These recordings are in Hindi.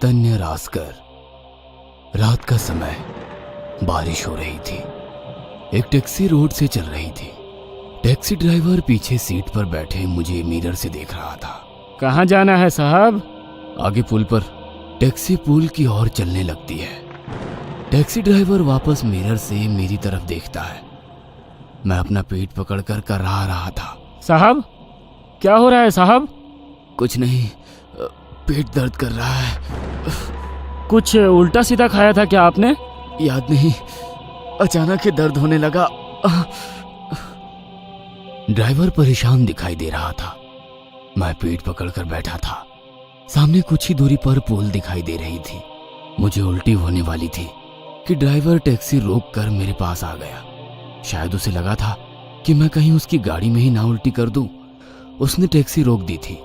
तन्य रास्कर। रात का समय, बारिश हो रही थी। एक टैक्सी रोड से चल रही थी। टैक्सी ड्राइवर पीछे सीट पर बैठे मुझे मिरर से देख रहा था। कहाँ जाना है साहब? आगे पुल पर। टैक्सी पुल की ओर चलने लगती है। टैक्सी ड्राइवर वापस मिरर से मेरी तरफ देखता है। मैं अपना पेट पकड़कर कराह रहा था। साहब, क्या हो रहा है साहब? कुछ नहीं, पेट दर्द कर रहा है। कुछ उल्टा सीधा खाया था क्या आपने? याद नहीं, अचानक ही दर्द होने लगा। ड्राइवर परेशान दिखाई दे रहा था। मैं पेट पकड़कर बैठा था। सामने कुछ ही दूरी पर पुल दिखाई दे रही थी। मुझे उल्टी होने वाली थी कि ड्राइवर टैक्सी रोक कर मेरे पास आ गया। शायद उसे लगा था कि मैं कहीं उसकी गाड़ी में ही ना उल्टी कर दूं। उसने टैक्सी रोक दी थी।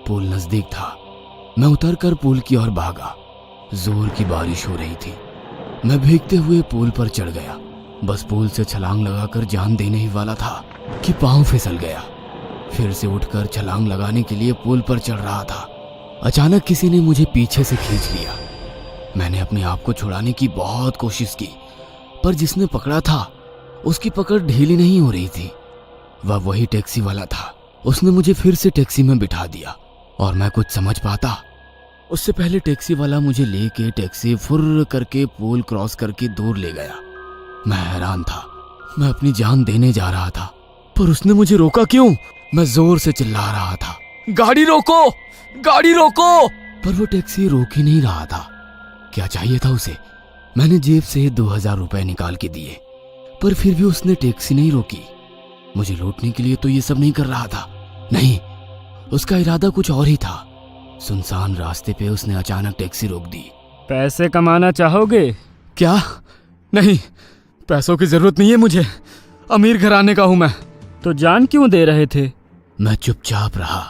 पुल नजदीक था। मैं उतरकर पुल की ओर भागा। जोर की बारिश हो रही थी। मैं भीगते हुए पुल पर चढ़ गया। बस पुल से छलांग लगाकर जान देने ही वाला था कि पांव फिसल गया। फिर से उठकर छलांग लगाने के लिए पुल पर चढ़ रहा था। अचानक किसी ने मुझे पीछे से खींच लिया। मैंने अपने आप को छुड़ाने की बहुत कोशिश की, पर जिसने पकड़ा था उसकी पकड़ ढीली नहीं हो रही थी। वह वही टैक्सी वाला था। उसने मुझे फिर से टैक्सी में बिठा दिया और मैं कुछ समझ पाता उससे पहले टैक्सी वाला मुझे लेके टैक्सी फुर्र करके पुल क्रॉस करके दूर ले गया। मैं हैरान था। मैं अपनी जान देने जा रहा था, पर उसने मुझे रोका क्यों? मैं जोर से चिल्ला रहा था, गाड़ी रोको, गाड़ी रोको! पर वो टैक्सी रोक ही नहीं रहा था। क्या चाहिए था उसे? मैंने जेब से 2000 रुपए निकाल के दिए, पर फिर भी उसने टैक्सी नहीं रोकी। मुझे लूटने के लिए तो ये सब नहीं कर रहा था। नहीं, उसका इरादा कुछ और ही था। सुनसान रास्ते पे उसने अचानक टैक्सी रोक दी। पैसे कमाना चाहोगे? क्या? नहीं, पैसों की जरूरत नहीं है मुझे। अमीर घराने का हूं मैं। तो जान क्यों दे रहे थे? मैं चुपचाप रहा।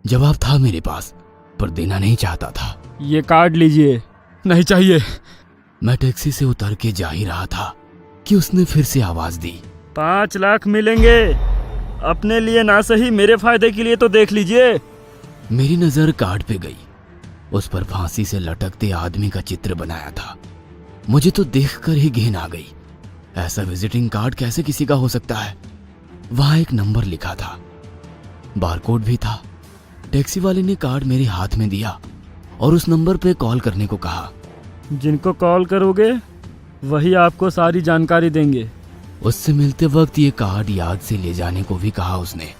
जवाब था मेरे पास, पर देना नहीं चाहता था। ये कार्ड लीजिए। नहीं चाहिए। मैं टैक्सी से उतर के जा ही रहा था कि उसने फिर से आवाज दी, 5 लाख मिलेंगे। अपने लिए ना सही, मेरे फायदे के लिए तो देख लीजिए। मेरी नजर कार्ड पे गई। उस पर फांसी से लटकते आदमी का चित्र बनाया था। मुझे तो देखकर ही घिन आ गई। ऐसा विजिटिंग कार्ड कैसे किसी का हो सकता है? वहां एक नंबर लिखा था, बारकोड भी था। टैक्सी वाले ने कार्ड मेरे हाथ में दिया और उस नंबर पे कॉल करने को कहा। जिनको कॉल करोगे वही आपको सारी जानकारी देंगे। उससे मिलते वक्त ये कार्ड याद से ले जाने को भी कहा उसने।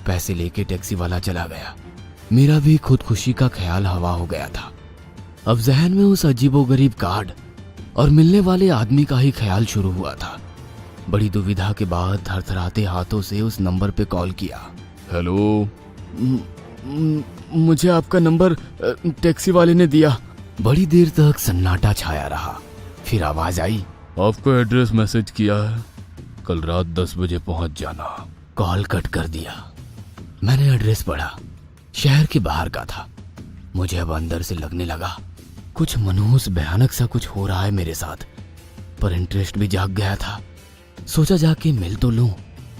पैसे लेके टैक्सी वाला चला गया। मेरा भी खुदकुशी का ख्याल हवा हो गया था। अब जहन में उस अजीबोगरीब कार्ड और मिलने वाले आदमी का ही ख्याल शुरू हुआ था। बड़ी दुविधा के बाद थरथराते हाथों से उस नंबर पे कॉल किया। हेलो, मुझे आपका नंबर टैक्सी वाले ने दिया। बड़ी देर तक सन्नाटा छाया रहा। फिर आवाज आई, आपको एड्रेस मैसेज किया है, कल रात 10 बजे पहुंच जाना। कॉल कट कर दिया। मैंने एड्रेस पढ़ा। शहर के बाहर का था। मुझे अब अंदर से लगने लगा कुछ मनहूस भयानक सा कुछ हो रहा है मेरे साथ, पर इंटरेस्ट भी जाग गया था। सोचा जाके मिल तो लूं,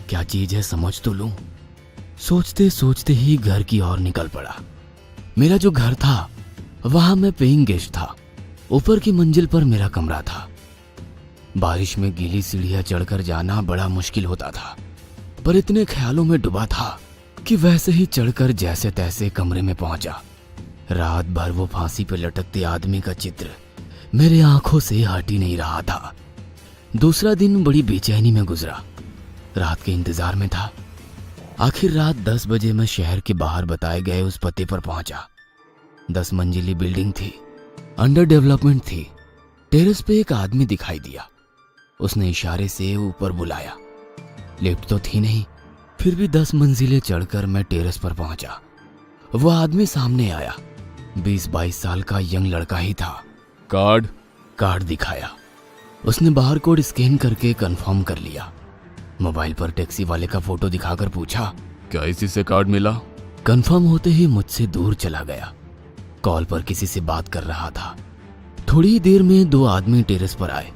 क्या चीज है समझ तो लूं। सोचते सोचते ही घर की ओर निकल पड़ा। मेरा जो घर था वहां मैं पेइंग गेस्ट था। ऊपर की मंजिल पर मेरा कमरा था। बारिश में गीली सीढ़ियां चढ़कर जाना बड़ा मुश्किल होता था, पर इतने ख्यालों में डूबा था कि वैसे ही चढ़कर जैसे तैसे कमरे में पहुंचा। रात भर वो फांसी पे लटकते आदमी का चित्र मेरे आंखों से हट ही नहीं रहा था। दूसरा दिन बड़ी बेचैनी में गुजरा। रात के इंतजार में था। आखिर रात 10 बजे मैं शहर के बाहर बताए गए उस पते पर पहुंचा। 10 मंजिली बिल्डिंग थी, अंडर डेवलपमेंट थी। टेरेस पे एक आदमी दिखाई दिया। उसने इशारे से ऊपर बुलाया। लिफ्ट तो थी नहीं, फिर भी 10 मंजिलें चढ़कर मैं टेरेस पर पहुंचा। वह आदमी सामने आया। 20-22 साल का यंग लड़का ही था। कार्ड दिखाया। उसने बाहर कोड स्कैन करके कंफर्म कर लिया। मोबाइल पर टैक्सी वाले का फोटो दिखाकर पूछा, क्या इसी से कार्ड मिला? कंफर्म होते ही मुझसे दूर चला गया। कॉल पर किसी से बात कर रहा था। थोड़ी ही देर में 2 आदमी टेरेस पर आए।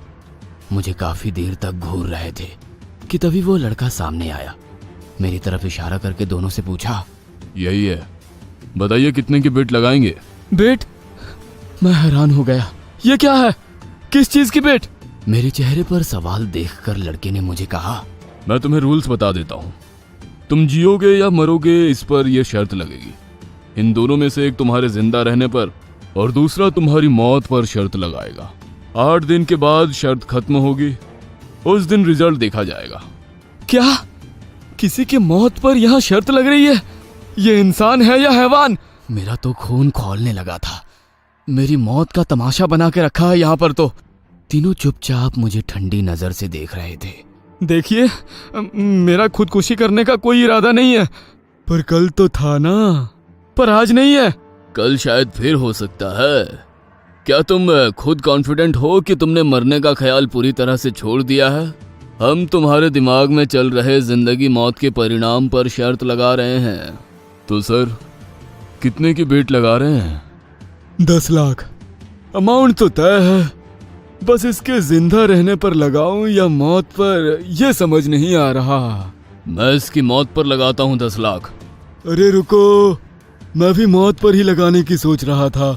मुझे काफी देर तक घूर रहे थे कि तभी वो लड़का सामने आया। मेरी तरफ इशारा करके दोनों से पूछा, यही है, बताइए कितने की बेट लगाएंगे? बेट? मैं हैरान हो गया। ये क्या है? किस चीज की बेट? मेरे चेहरे पर सवाल देखकर लड़के ने मुझे कहा, मैं तुम्हें रूल्स बता देता हूँ। तुम जियोगे या मरोगे इस पर यह शर्त लगेगी। इन दोनों में से एक तुम्हारे जिंदा रहने पर और दूसरा तुम्हारी मौत पर शर्त लगाएगा। 8 दिन के बाद शर्त खत्म होगी, उस दिन रिजल्ट देखा जाएगा। क्या? किसी की मौत पर यहाँ शर्त लग रही है? ये इंसान है या हैवान? मेरा तो खून खौलने लगा था। मेरी मौत का तमाशा बना के रखा है यहाँ पर। तो तीनों चुपचाप मुझे ठंडी नजर से देख रहे थे। देखिए, मेरा खुदकुशी करने का कोई इरादा नहीं है, पर कल तो था ना, पर आज नहीं है। कल शायद फिर हो सकता है। क्या तुम खुद कॉन्फिडेंट हो कि तुमने मरने का ख्याल पूरी तरह से छोड़ दिया है? हम तुम्हारे दिमाग में चल रहे जिंदगी मौत के परिणाम पर शर्त लगा रहे हैं। तो सर, कितने की बेट लगा रहे हैं? 10 लाख। अमाउंट तो तय है, बस इसके जिंदा रहने पर लगाऊं या मौत पर, यह समझ नहीं आ रहा। मैं इसकी मौत पर लगाता हूं 10 लाख। अरे रुको, मैं भी मौत पर ही लगाने की सोच रहा था।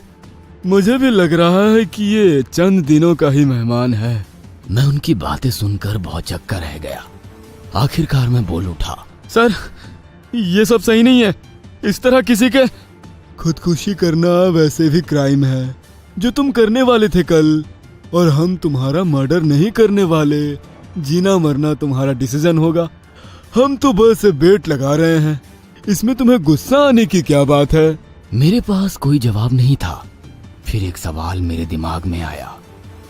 मुझे भी लग रहा है कि ये चंद दिनों का ही मेहमान है। मैं उनकी बातें सुनकर बहुत चक्कर रह गया। आखिरकार मैं बोल उठा, सर, ये सब सही नहीं है। इस तरह किसी के खुदकुशी करना वैसे भी क्राइम है, जो तुम करने वाले थे कल, और हम तुम्हारा मर्डर नहीं करने वाले। जीना मरना तुम्हारा डिसीजन होगा। हम तो बस बेट लगा रहे हैं, इसमें तुम्हें गुस्सा आने की क्या बात है? मेरे पास कोई जवाब नहीं था। फिर एक सवाल मेरे दिमाग में आया।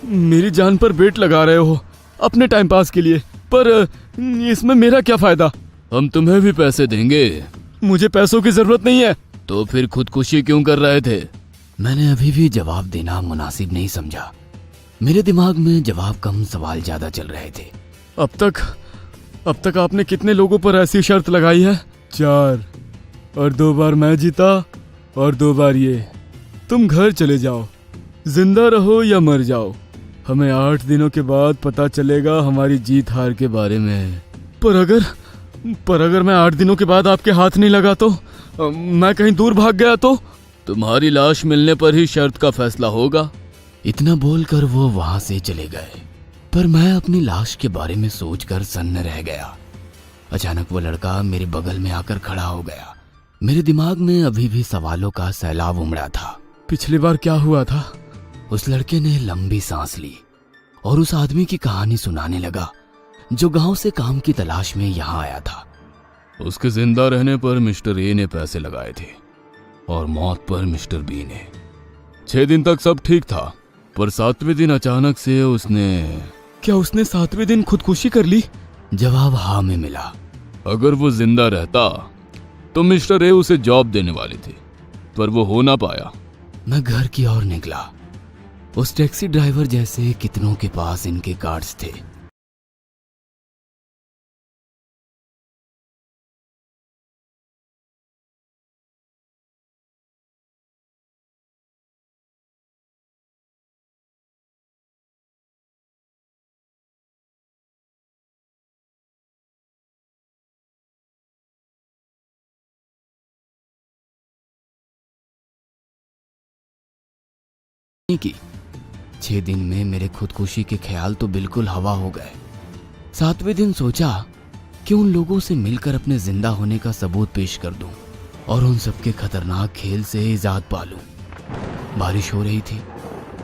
मेरी जान पर बेट लगा रहे हो अपने टाइम पास के लिए, पर इसमें मेरा क्या फायदा? हम तुम्हें भी पैसे देंगे। मुझे पैसों की जरूरत नहीं है। तो फिर खुदकुशी क्यों कर रहे थे? मैंने अभी भी जवाब देना मुनासिब नहीं समझा। मेरे दिमाग में जवाब कम, सवाल ज्यादा चल रहे थे। अब तक आपने कितने लोगों पर ऐसी शर्त लगाई है? 4, और 2 बार मैं जीता और 2 बार ये। तुम घर चले जाओ, जिंदा रहो या मर जाओ। हमें 8 दिनों के बाद पता चलेगा हमारी जीत हार के बारे में। पर अगर मैं 8 दिनों के बाद आपके हाथ नहीं लगा तो, मैं कहीं दूर भाग गया तो? तुम्हारी लाश मिलने पर ही शर्त का फैसला होगा। इतना बोलकर वो वहां से चले गए, पर मैं अपनी लाश के बारे में सोचकर सन्न रह गया। अचानक वो लड़का मेरे बगल में आकर खड़ा हो गया। मेरे दिमाग में अभी भी सवालों का सैलाब उमड़ा था। पिछली बार क्या हुआ था? उस लड़के ने लंबी सांस ली और उस आदमी की कहानी सुनाने लगा, जो गांव से काम की तलाश में यहाँ आया था। उसके जिंदा रहने पर मिस्टर ए ने पैसे लगाए थे और मौत पर मिस्टर बी ने। 6 दिन तक सब ठीक था, पर 7वें दिन अचानक से उसने 7वें दिन खुदकुशी कर ली? जवाब हाँ में मिला। अगर वो जिंदा रहता तो मिस्टर ए उसे जॉब देने वाले थे, पर वो हो ना पाया। मैं घर की ओर निकला। उस टैक्सी ड्राइवर जैसे कितनों के पास इनके कार्ड्स थे। की 6 दिन में मेरे खुदकुशी के ख्याल तो बिल्कुल हवा हो गए। 7वें दिन सोचा कि उन लोगों से मिलकर अपने जिंदा होने का सबूत पेश कर दूं और उन सबके खतरनाक खेल से इजाद पालूं। बारिश हो रही थी।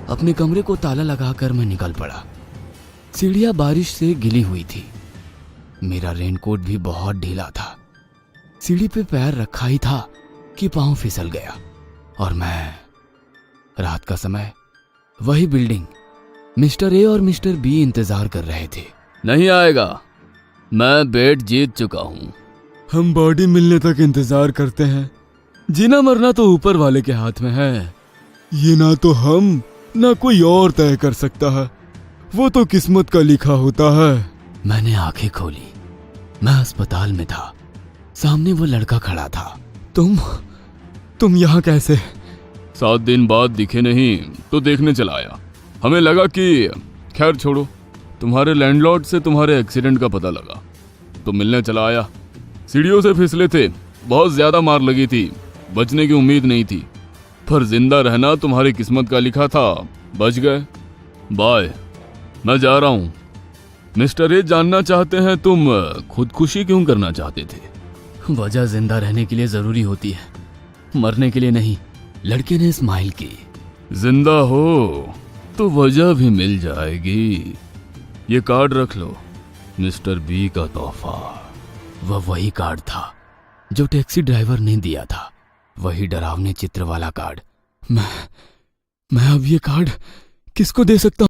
अपने कमरे को ताला लगाकर मैं निकल पड़ा। सीढ़ियां बारिश से गिली हुई थी। मेरा रेनकोट भी बहुत ढीला था। सीढ़ी पे पैर रखा ही था कि पांव फिसल गया और मैं। रात का समय, वही बिल्डिंग। मिस्टर ए और मिस्टर बी इंतजार कर रहे थे। नहीं आएगा, मैं बेट जीत चुका हूं। हम बॉडी मिलने तक इंतजार करते हैं। जीना मरना तो ऊपर वाले के हाथ में है। ये ना तो हम ना कोई और तय कर सकता है, वो तो किस्मत का लिखा होता है। मैंने आंखें खोली। मैं अस्पताल में था। सामने वो लड़का खड़ा था। तुम यहाँ कैसे? 7 दिन बाद दिखे नहीं तो देखने चला आया। हमें लगा कि खैर छोड़ो, तुम्हारे लैंडलॉर्ड से तुम्हारे एक्सीडेंट का पता लगा तो मिलने चला आया। सीढ़ियों से फिसले थे, बहुत ज्यादा मार लगी थी, बचने की उम्मीद नहीं थी। पर जिंदा रहना तुम्हारी किस्मत का लिखा था, बच गए। बाय, मैं जा रहा हूं। मिस्टर ए जानना चाहते हैं तुम खुदकुशी क्यों करना चाहते थे। वजह जिंदा रहने के लिए जरूरी होती है, मरने के लिए नहीं। लड़के ने स्माइल की। जिंदा हो तो वजह भी मिल जाएगी। ये कार्ड रख लो, मिस्टर बी का तोहफा। वह वही कार्ड था जो टैक्सी ड्राइवर ने दिया था, वही डरावने चित्र वाला कार्ड। मैं अब ये कार्ड किसको दे सकता हूं?